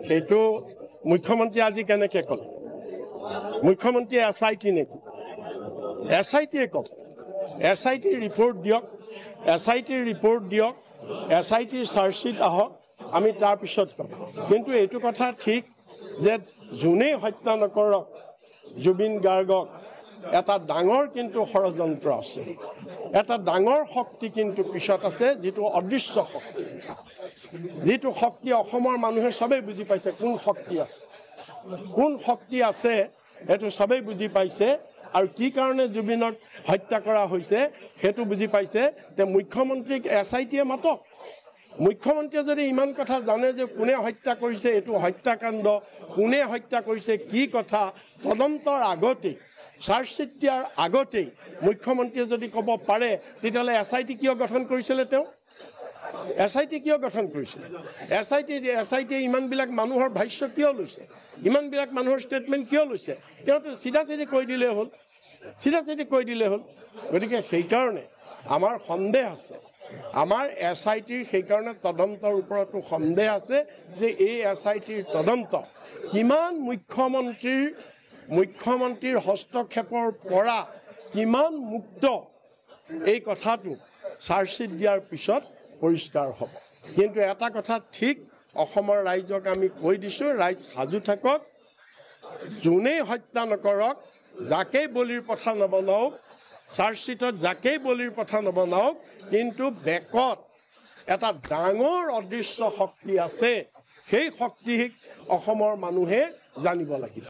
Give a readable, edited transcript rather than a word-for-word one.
সেইটো মুখ্যমন্ত্ৰী আজি কেনেকৈ ক'লে মুখ্যমন্ত্ৰীয়ে SIT নেকি SITয়ে কওক SIT ৰিপৰ্ট দিয়ক SITৰ ৰিপৰ্ট দিয়ক SITৰ চাৰ্জশ্বিট আহক আমি তাৰপিছত ক'ম কিন্তু এইটো কথা ঠিক যে যোনেই হত্যা নকৰক জুবিন গাৰ্গক এটা ডাঙৰ কিন্তু ষড়যন্ত্ৰ আছে এটা ডাঙৰ শক্তি কিন্তু পিছত আছে যিটো অদৃশ্য শক্তি যিটো শক্তি অসমৰ মানুহে সবেই বুজি পাইছে কোন শক্তি আছে এটো সবেই বুজি পাইছে আৰু কি কাৰণে জুবিনক হত্যা কৰা হৈছে হেতু বুজি পাইছে তে মুখ্যমন্ত্ৰীক SITয়ে মাতক মুখ্যমন্ত্ৰীয়ে যদি ইমান কথা জানে যে কোনে হত্যা কৰিছে এটো হত্যাকাণ্ড কোনে হত্যা কৰিছে কি কথা তদন্তৰ আগতে চাৰ্জশ্বিট দিয়াৰ আগতে মুখ্যমন্ত্ৰীয়ে যদি ক'ব পাৰে তেতিয়ালে SIT কিয় গঠন কৰিছিল তেওঁ SIT কিয় গঠন কৰিছিল SIT ইমানবিলাক মানুহৰ ভাষ্য কিয় লৈছে ইমানবিলাক মানুহৰ ষ্টেটমেন্ট কিয় লৈছে তেওঁ সিধাসিধি কৈ দিলে হ'ল গতিকে সেই কাৰণে আমাৰ সন্দেহ আছে আমাৰ SITৰ সেই কাৰণে তদন্তৰ ওপৰতো সন্দেহ আছে যে এই SITৰ তদন্ত কিমান মুখ্যমন্ত্ৰীৰ হস্তক্ষেপৰ পৰা কিমান মুক্ত এই কথাটো চাৰ্জশ্বিট দিয়াৰ পিছত পৰিষ্কাৰ হ'ব কিন্তু এটা কথা ঠিক অসমৰ ৰাইজক আমি কৈ দিছো ৰাইজ সাজু থাকক যোনেই হত্যা নকৰক যাকেই বলিৰ পথা নবনাওক চাৰ্জশ্বিটত যাকেই বলিৰ পথা নবনাওক কিন্তু বেকত এটা ডাঙৰ অদৃশ্য শক্তি আছে সেই শক্তিক অসমৰ মানুহে জানিব লাগিব